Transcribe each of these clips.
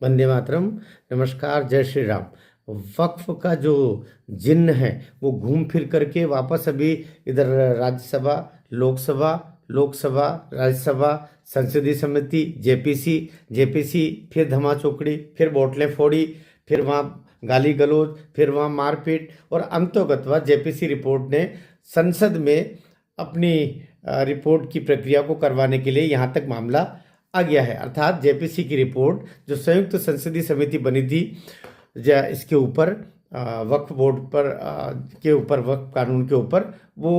वंदे मातरम। नमस्कार, जय श्री राम। वक्फ का जो जिन्न है वो घूम फिर करके वापस अभी इधर राज्यसभा, लोकसभा, लोकसभा, राज्यसभा, संसदीय समिति, जेपीसी, जेपीसी, फिर धमा चौकड़ी, फिर बोतलें फोड़ी, फिर वहाँ गाली गलौज, फिर वहाँ मारपीट और अंतोगत्वा जेपीसी रिपोर्ट ने संसद में अपनी रिपोर्ट की प्रक्रिया को करवाने के लिए यहाँ तक मामला आ गया है। अर्थात जेपीसी की रिपोर्ट जो संयुक्त संसदीय समिति बनी थी इसके ऊपर वक्फ बोर्ड पर के ऊपर वक्फ कानून के ऊपर वो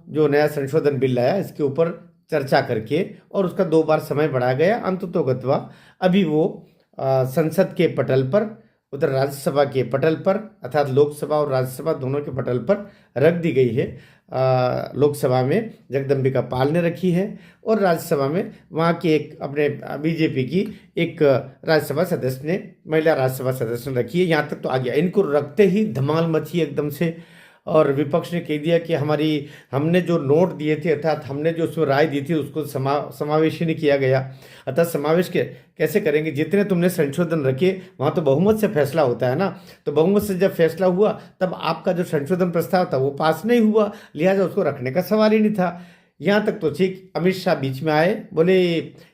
जो नया संशोधन बिल लाया इसके ऊपर चर्चा करके और उसका 2 बार समय बढ़ाया गया। अंततोगत्वा अभी वो संसद के पटल पर, उधर राज्यसभा के पटल पर, अर्थात लोकसभा और राज्यसभा दोनों के पटल पर रख दी गई है। लोकसभा में जगदम्बिका पाल ने रखी है और राज्यसभा में वहाँ की एक अपने बीजेपी की एक राज्यसभा सदस्य ने, महिला राज्यसभा सदस्य ने रखी है। यहाँ तक तो आ गया। इनको रखते ही धमाल मची एकदम से और विपक्ष ने कह दिया कि हमने जो नोट दिए थे अर्थात हमने जो उसमें राय दी थी उसको समावेश ही नहीं किया गया। अर्थात समावेश के कैसे करेंगे, जितने तुमने संशोधन रखे वहाँ तो बहुमत से फैसला होता है ना, तो बहुमत से जब फैसला हुआ तब आपका जो संशोधन प्रस्ताव था वो पास नहीं हुआ, लिहाजा उसको रखने का सवाल ही नहीं था। यहाँ तक तो ठीक, अमित शाह बीच में आए, बोले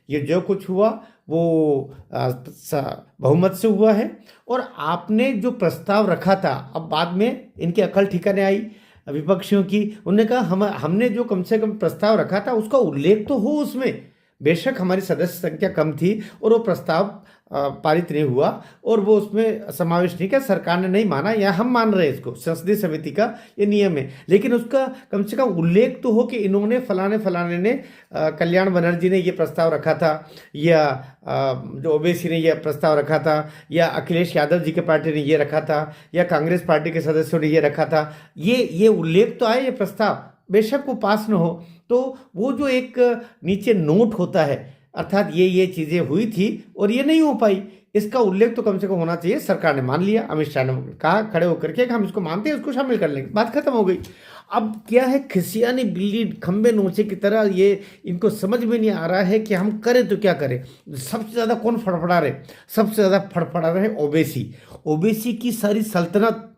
ये जो कुछ हुआ वो बहुमत से हुआ है और आपने जो प्रस्ताव रखा था, अब बाद में इनकी अकल ठिकाने आई विपक्षियों की। उन्होंने कहा हमने जो कम से कम प्रस्ताव रखा था उसका उल्लेख तो हो उसमें। बेशक हमारी सदस्य संख्या कम थी और वो प्रस्ताव पारित नहीं हुआ और वो उसमें समावेश नहीं किया, सरकार ने नहीं माना, या हम मान रहे हैं इसको, संसदीय समिति का ये नियम है, लेकिन उसका कम से कम उल्लेख तो हो कि इन्होंने फलाने फलाने ने, कल्याण बनर्जी ने ये प्रस्ताव रखा था, या जो ओवैसी ने ये प्रस्ताव रखा था, या अखिलेश यादव जी के पार्टी ने ये रखा था, या कांग्रेस पार्टी के सदस्यों ने ये रखा था। ये उल्लेख तो आए, ये प्रस्ताव बेशक वो पास न हो तो वो जो एक नीचे नोट होता है अर्थात ये चीज़ें हुई थी और ये नहीं हो पाई, इसका उल्लेख तो कम से कम होना चाहिए। सरकार ने मान लिया, अमित शाह ने कहा खड़े होकर के हम इसको मानते हैं, इसको शामिल कर लेंगे, बात खत्म हो गई। अब क्या है, खिसियानी बिल्ली खंबे नोचे की तरह ये इनको समझ में नहीं आ रहा है कि हम करें तो क्या करें। सबसे ज़्यादा कौन फड़फड़ा रहे, सबसे ज़्यादा फड़फड़ा रहे ओवैसी। ओवैसी की सारी सल्तनत,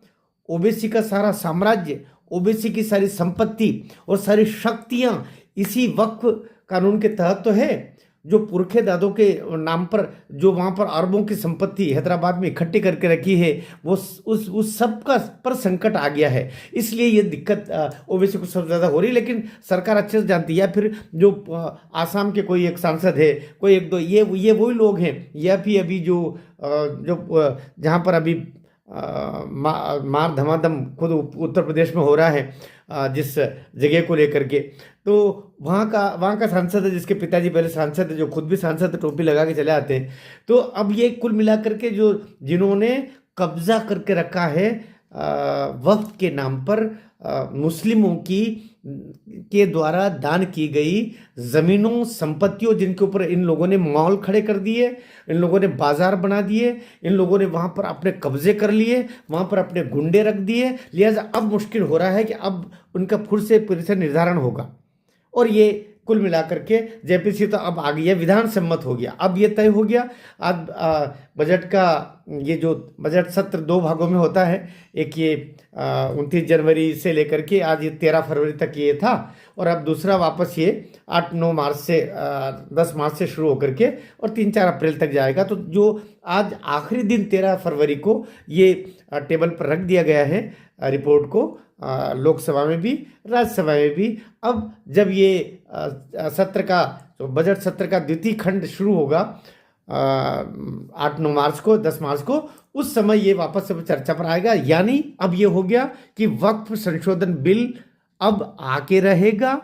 ओवैसी का सारा साम्राज्य, ओवैसी की सारी संपत्ति और सारी शक्तियां इसी वक्फ कानून के तहत तो है। जो पुरखे दादों के नाम पर जो वहाँ पर अरबों की संपत्ति हैदराबाद में इकट्ठी करके रखी है वो उस सब का पर संकट आ गया है, इसलिए ये दिक्कत ओवैसी को सबसे ज़्यादा हो रही है। लेकिन सरकार अच्छे से जानती है, या फिर जो आसाम के कोई एक सांसद है, कोई एक दो, ये वही लोग हैं, या फिर अभी जो जहाँ पर अभी मार धमाधम खुद उत्तर प्रदेश में हो रहा है जिस जगह को लेकर के, तो वहाँ का सांसद है जिसके पिताजी पहले सांसद है, जो खुद भी सांसद है, टोपी लगा के चले आते हैं। तो अब ये कुल मिलाकर के जो जिन्होंने कब्जा करके रखा है वक्फ के नाम पर मुस्लिमों की के द्वारा दान की गई ज़मीनों, संपत्तियों, जिनके ऊपर इन लोगों ने मॉल खड़े कर दिए, इन लोगों ने बाजार बना दिए, इन लोगों ने वहाँ पर अपने कब्जे कर लिए, वहाँ पर अपने गुंडे रख दिए। लिहाजा अब मुश्किल हो रहा है कि अब उनका फिर से निर्धारण होगा और ये कुल मिलाकर के जेपीसी तो अब आ गई है, विधान सम्मत हो गया। अब ये तय हो गया आज बजट का, ये जो बजट सत्र 2 भागों में होता है, एक ये 29 जनवरी से लेकर के आज ये 13 फरवरी तक ये था, और अब दूसरा वापस ये 8-9 मार्च से 10 मार्च से शुरू होकर के और 3-4 अप्रैल तक जाएगा। तो जो आज आखिरी दिन 13 फरवरी को ये टेबल पर रख दिया गया है रिपोर्ट को, लोकसभा में भी राज्यसभा में भी। अब जब ये सत्र का, तो बजट सत्र का द्वितीय खंड शुरू होगा 8-9 मार्च को, 10 मार्च को, उस समय ये वापस से चर्चा पर आएगा। यानी अब ये हो गया कि वक्फ संशोधन बिल अब आके रहेगा,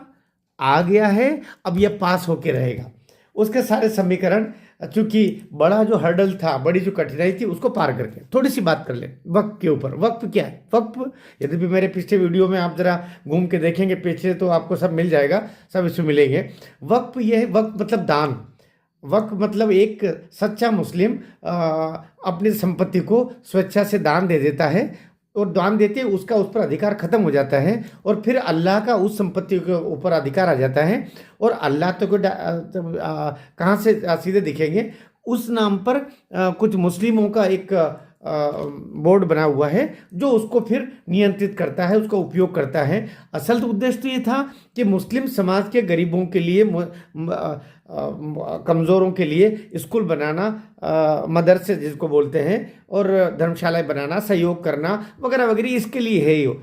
आ गया है, अब ये पास होके रहेगा। उसके सारे समीकरण, चूंकि बड़ा जो हर्डल था, बड़ी जो कठिनाई थी, उसको पार करके थोड़ी सी बात कर ले वक्फ के ऊपर। वक्फ क्या है? वक्फ यदि भी मेरे पिछले वीडियो में आप जरा घूम के देखेंगे पीछे तो आपको सब मिल जाएगा, सब इसमें मिलेंगे। वक्फ ये है, वक्फ मतलब दान। वक्फ मतलब एक सच्चा मुस्लिम अपनी संपत्ति को स्वेच्छा से दान दे देता है और दान देते उसका उस पर अधिकार खत्म हो जाता है और फिर अल्लाह का उस संपत्ति के ऊपर अधिकार आ जाता है। और अल्लाह तो कहाँ से सीधे दिखेंगे? उस नाम पर कुछ मुस्लिमों का एक बोर्ड बना हुआ है जो उसको फिर नियंत्रित करता है, उसका उपयोग करता है। असल तो उद्देश्य तो ये था कि मुस्लिम समाज के गरीबों के लिए, कमज़ोरों के लिए स्कूल बनाना, मदरसे जिसको बोलते हैं, और धर्मशालाएं बनाना, सहयोग करना वगैरह वगैरह, इसके लिए है ये,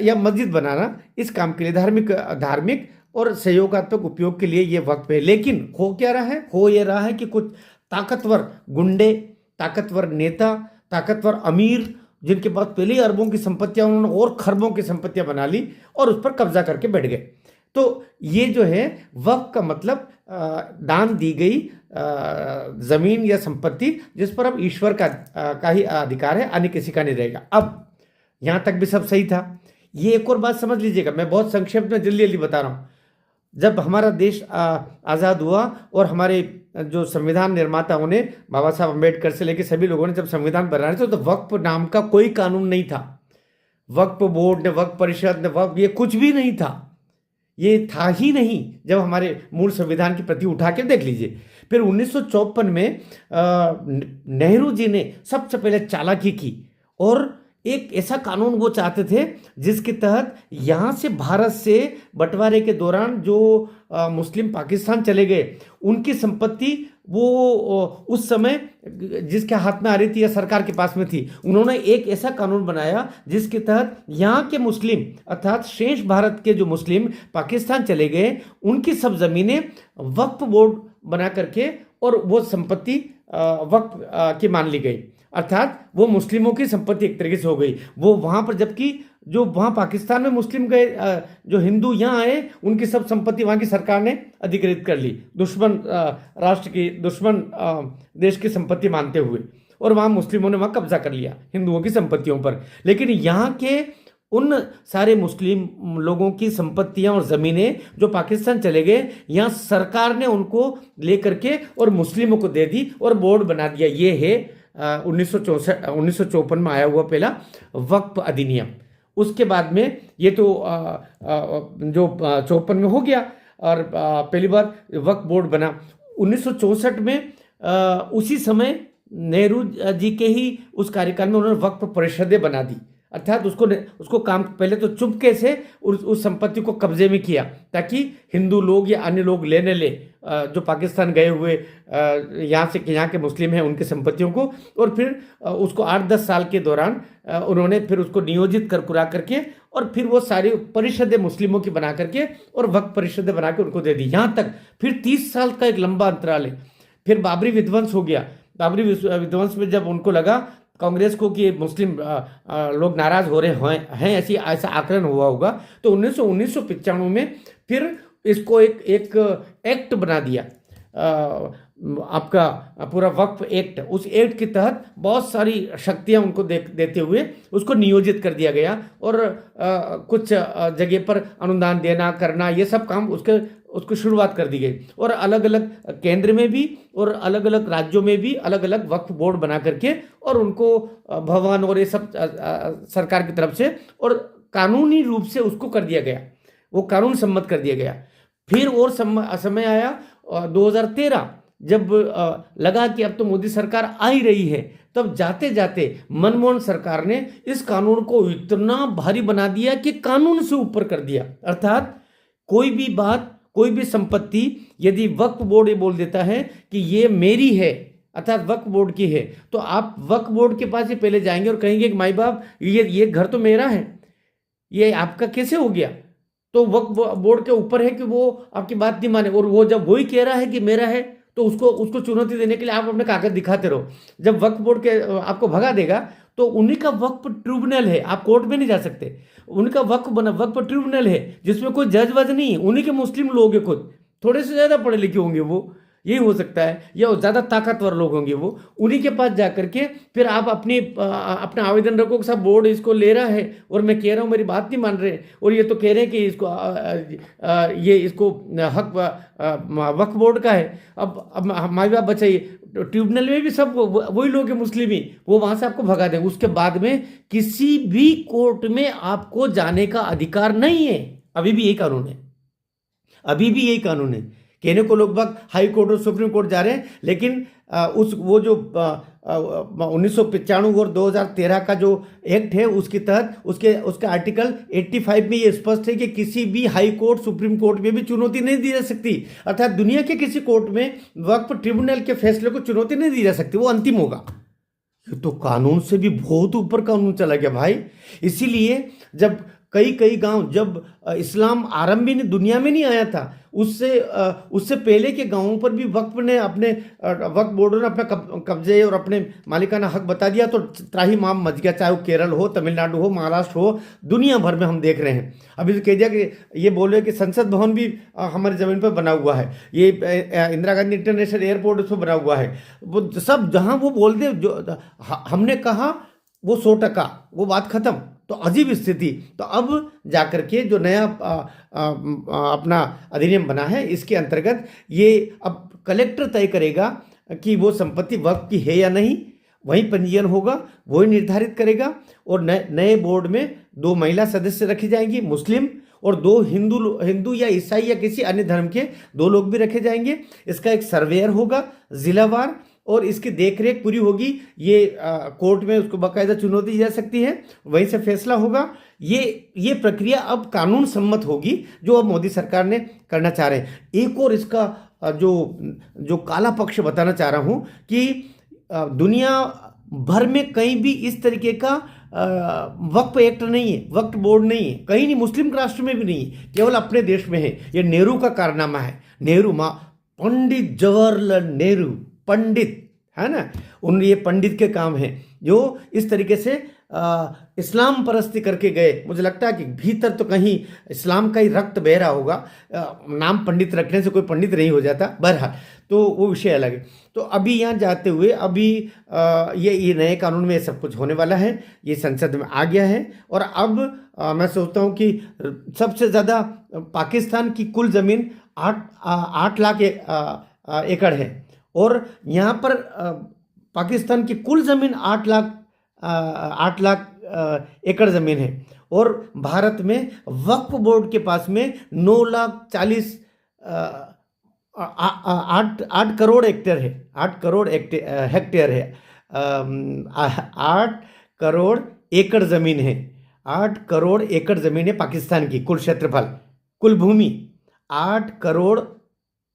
या मस्जिद बनाना, इस काम के लिए धार्मिक और सहयोगात्मक उपयोग के लिए ये वक्फ है। लेकिन हो क्या रहा है? हो ये रहा है कि कुछ ताकतवर गुंडे, ताकतवर नेता, ताकतवर अमीर, जिनके पास पहले ही अरबों की संपत्तियां, उन्होंने और खरबों की संपत्तियां बना ली और उस पर कब्जा करके बैठ गए। तो ये जो है वक्फ का मतलब दान दी गई जमीन या संपत्ति जिस पर अब ईश्वर का ही अधिकार है, अन्य किसी का नहीं रहेगा। अब यहां तक भी सब सही था। ये एक और बात समझ लीजिएगा, मैं बहुत संक्षेप में जल्दी जल्दी बता रहा हूं। जब हमारा देश आज़ाद हुआ और हमारे जो संविधान निर्माताओं ने, बाबा साहब अम्बेडकर से लेकर सभी लोगों ने जब संविधान बनाया था, तो वक्फ नाम का कोई कानून नहीं था। वक्फ बोर्ड ने, वक्फ परिषद ने, वक्फ, ये कुछ भी नहीं था, ये था ही नहीं। जब हमारे मूल संविधान की प्रति उठा के देख लीजिए। फिर 1954 में नेहरू जी ने सबसे पहले चालाकी की और एक ऐसा कानून वो चाहते थे जिसके तहत यहाँ से, भारत से बंटवारे के दौरान जो मुस्लिम पाकिस्तान चले गए, उनकी संपत्ति वो उस समय जिसके हाथ में आ रही थी या सरकार के पास में थी, उन्होंने एक ऐसा कानून बनाया जिसके तहत यहाँ के मुस्लिम, अर्थात शेष भारत के जो मुस्लिम पाकिस्तान चले गए, उनकी सब जमीनें वक्फ बोर्ड बना करके और वो संपत्ति वक्फ की मान ली गई। अर्थात वो मुस्लिमों की संपत्ति एक तरीके से हो गई वो वहां पर, जबकि जो वहां पाकिस्तान में मुस्लिम गए, जो हिंदू यहाँ आए, उनकी सब संपत्ति वहां की सरकार ने अधिकृत कर ली, दुश्मन राष्ट्र की, दुश्मन देश की संपत्ति मानते हुए, और वहां मुस्लिमों ने वहां कब्जा कर लिया हिंदुओं की संपत्तियों पर। लेकिन यहाँ के उन सारे मुस्लिम लोगों की संपत्तियां और ज़मीनें जो पाकिस्तान चले गए, यहाँ सरकार ने उनको लेकर के और मुस्लिमों को दे दी और बोर्ड बना दिया। ये है 1954 में आया हुआ पहला वक्फ अधिनियम। उसके बाद में ये तो जो 54 में हो गया और पहली बार वक्फ बोर्ड बना। 1964 में उसी समय नेहरू जी के ही उस कार्यकाल में उन्होंने वक्फ परिषदें बना दी। अर्थात उसको काम पहले तो चुपके से उस संपत्ति को कब्जे में किया ताकि हिंदू लोग या अन्य लोग लेने ले, जो पाकिस्तान गए हुए यहाँ के मुस्लिम हैं उनकी संपत्तियों को, और फिर उसको 8-10 साल के दौरान उन्होंने फिर उसको नियोजित कुरा करके और फिर वो सारी परिषदें मुस्लिमों की बना करके और वक्फ परिषदें बना के उनको दे दी। यहाँ तक फिर 30 साल का एक लंबा अंतराल है। फिर बाबरी विध्वंस हो गया। बाबरी विध्वंस में जब उनको लगा कांग्रेस को कि मुस्लिम लोग नाराज हो रहे हैं, ऐसा आकलन हुआ होगा, तो 1995 में फिर इसको एक एक्ट बना दिया, आपका पूरा वक्फ एक्ट। उस एक्ट के तहत बहुत सारी शक्तियां उनको देते हुए उसको नियोजित कर दिया गया और कुछ जगह पर अनुदान देना करना, ये सब काम उसको शुरुआत कर दी गई। और अलग अलग केंद्र में भी और अलग अलग राज्यों में भी अलग अलग वक्फ बोर्ड बना करके और उनको भवन और ये सब सरकार की तरफ से और कानूनी रूप से उसको कर दिया गया, वो कानून सम्मत कर दिया गया। फिर और समय आया 2013, जब लगा कि अब तो मोदी सरकार आ ही रही है, तब जाते जाते मनमोहन सरकार ने इस कानून को इतना भारी बना दिया कि कानून से ऊपर कर दिया। अर्थात कोई भी बात, कोई भी संपत्ति यदि वक्फ बोर्ड ये बोल देता है कि ये मेरी है, अर्थात वक्फ बोर्ड की है, तो आप वक्फ बोर्ड के पास ही पहले जाएंगे और कहेंगे कि माई बाप ये घर तो मेरा है, ये आपका कैसे हो गया? तो वक्फ बोर्ड के ऊपर है कि वो आपकी बात नहीं माने। और वो जब वही कह रहा है कि मेरा है, तो उसको चुनौती देने के लिए आप अपने कागज दिखाते रहो। जब वक्फ बोर्ड के आपको भगा देगा तो उन्हीं का वक्फ ट्रिब्यूनल है, आप कोर्ट में नहीं जा सकते। उनका वक्फ ट्रिब्यूनल है जिसमें कोई जज वज नहीं है, उन्हीं के मुस्लिम लोग हैं, खुद थोड़े से ज़्यादा पढ़े लिखे होंगे वो, यही हो सकता है, या ज़्यादा ताकतवर लोग होंगे वो, उन्हीं के पास जा करके फिर आप अपना आवेदन रखो कि साहब बोर्ड इसको ले रहा है और मैं कह रहा हूँ मेरी बात नहीं मान रहे, और ये तो कह रहे हैं कि इसको हक वक्फ बोर्ड का है। अब माई बाप बचाइए, ट्रिब्यूनल में भी सब वही लोग हैं मुस्लिम ही, वो वहाँ से आपको भगा देंगे। उसके बाद में किसी भी कोर्ट में आपको जाने का अधिकार नहीं है। अभी भी यही कानून है, अभी भी यही कानून है कहने को लोग बाग हाई कोर्ट और सुप्रीम कोर्ट जा रहे हैं, लेकिन उस वो जो 1995 और 2013 का जो एक्ट है उसके तहत उसके आर्टिकल 85 में ये स्पष्ट है कि किसी भी हाई कोर्ट सुप्रीम कोर्ट में भी चुनौती नहीं दी जा सकती, अर्थात दुनिया के किसी कोर्ट में वक्फ ट्रिब्यूनल के फैसले को चुनौती नहीं दी जा सकती, वो अंतिम होगा। ये तो कानून से भी बहुत ऊपर कानून चला गया भाई। इसीलिए जब कई गांव, जब इस्लाम आरंभ भी दुनिया में नहीं आया था, उससे पहले के गांवों पर भी वक्फ बोर्डों ने अपना कब्जे और अपने मालिकाना हक बता दिया, तो त्राही माम मच गया, चाहे वो केरल हो, तमिलनाडु हो, महाराष्ट्र हो, दुनिया भर में हम देख रहे हैं। अभी तो कह दिया कि ये बोले कि संसद भवन भी हमारी ज़मीन पर बना हुआ है, ये इंदिरा गांधी इंटरनेशनल एयरपोर्ट उस पर बना हुआ है, वो सब जहाँ वो बोल दे जो हमने कहा वो 100%, वो बात खत्म। तो अजीब स्थिति। तो अब जाकर के जो नया अपना अधिनियम बना है, इसके अंतर्गत ये अब कलेक्टर तय करेगा कि वो संपत्ति वक्फ की है या नहीं, वही पंजीयन होगा, वही निर्धारित करेगा। और नए बोर्ड में 2 महिला सदस्य रखी जाएंगी, मुस्लिम, और 2 हिंदू या ईसाई या किसी अन्य धर्म के 2 लोग भी रखे जाएंगे। इसका एक सर्वेयर होगा जिलावार, और इसकी देखरेख पूरी होगी। ये कोर्ट में उसको बाकायदा चुनौती दी जा सकती है, वहीं से फैसला होगा। ये प्रक्रिया अब कानून सम्मत होगी, जो अब मोदी सरकार ने करना चाह रहे हैं। एक और इसका जो काला पक्ष बताना चाह रहा हूँ कि दुनिया भर में कहीं भी इस तरीके का वक्फ एक्ट नहीं है, वक्फ बोर्ड नहीं है, कहीं नहीं, मुस्लिम राष्ट्र में भी नहीं है, केवल अपने देश में है। ये नेहरू का कारनामा है। नेहरू, पंडित जवाहरलाल नेहरू, पंडित है ना, ये पंडित के काम हैं जो इस तरीके से इस्लाम परस्ती करके गए। मुझे लगता है कि भीतर तो कहीं इस्लाम का ही रक्त बह रहा होगा। नाम पंडित रखने से कोई पंडित नहीं हो जाता, बहरहाल तो वो विषय अलग है। तो अभी यहाँ जाते हुए अभी ये नए कानून में सब कुछ होने वाला है, ये संसद में आ गया है। और अब मैं सोचता हूँ कि सबसे ज़्यादा पाकिस्तान की कुल ज़मीन 8 लाख एकड़ है, और यहाँ पर पाकिस्तान की कुल ज़मीन 8 लाख एकड़ ज़मीन है। और भारत में वक्फ बोर्ड के पास में 8 करोड़ हेक्टेयर है, 8 करोड़ हेक्टेयर है, 8 करोड़ एकड़ ज़मीन है, 8 करोड़ एकड़ ज़मीन है पाकिस्तान की कुल क्षेत्रफल, कुल भूमि 8 करोड़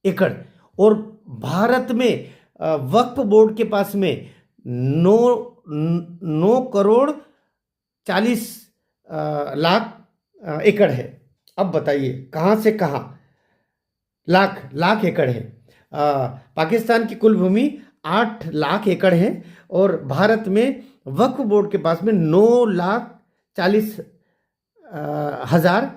एकड़। और भारत में वक्फ बोर्ड के पास में 9 करोड़ 40 लाख एकड़ है। अब बताइए कहाँ से कहाँ लाख एकड़ है। पाकिस्तान की कुल भूमि 8 लाख एकड़ है, और भारत में वक्फ बोर्ड के पास में 9,40,000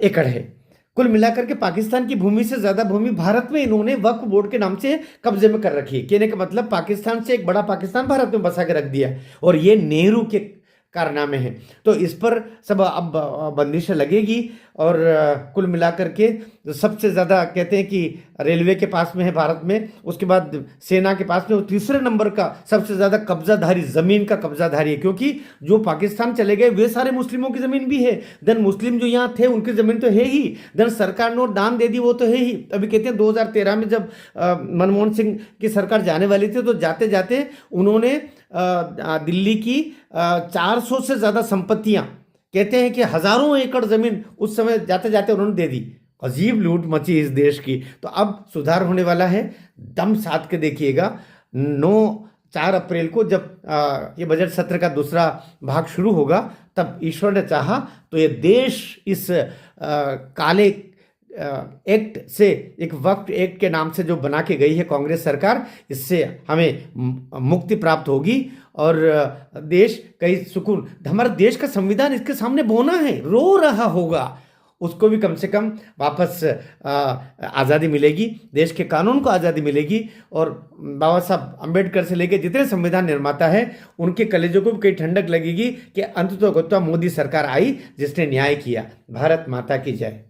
एकड़ है। कुल मिलाकर के पाकिस्तान की भूमि से ज़्यादा भूमि भारत में इन्होंने वक्फ बोर्ड के नाम से कब्जे में कर रखी है। कहने का मतलब पाकिस्तान से एक बड़ा पाकिस्तान भारत में बसा के रख दिया, और ये नेहरू के कारनामे हैं। तो इस पर सब अब बंदिश लगेगी। और कुल मिलाकर के सबसे ज़्यादा कहते हैं कि रेलवे के पास में है भारत में, उसके बाद सेना के पास में, वो तीसरे नंबर का सबसे ज़्यादा कब्जाधारी, ज़मीन का कब्जाधारी है। क्योंकि जो पाकिस्तान चले गए वे सारे मुस्लिमों की ज़मीन भी है, देन मुस्लिम जो यहाँ थे उनकी ज़मीन तो है ही, देन सरकार ने दान दे दी वो तो है ही। अभी कहते हैं 2013 में जब मनमोहन सिंह की सरकार जाने वाली थी, तो जाते जाते उन्होंने दिल्ली की 400 से ज़्यादा संपत्तियाँ, कहते हैं कि हज़ारों एकड़ ज़मीन उस समय जाते जाते उन्होंने दे दी। अजीब लूट मची इस देश की। तो अब सुधार होने वाला है, दम साध के देखिएगा। 4 अप्रैल को जब ये बजट सत्र का दूसरा भाग शुरू होगा, तब ईश्वर ने चाहा तो ये देश इस काले एक्ट से, एक वक्फ एक्ट के नाम से जो बना के गई है कांग्रेस सरकार, इससे हमें मुक्ति प्राप्त होगी और देश कई सुकून। हमारा देश का संविधान इसके सामने बौना है, रो रहा होगा, उसको भी कम से कम वापस आज़ादी मिलेगी, देश के कानून को आज़ादी मिलेगी। और बाबा साहब अम्बेडकर से लेकर जितने संविधान निर्माता हैं उनके कलेजों को भी कई ठंडक लगेगी कि अंततः मोदी सरकार आई जिसने न्याय किया। भारत माता की जय।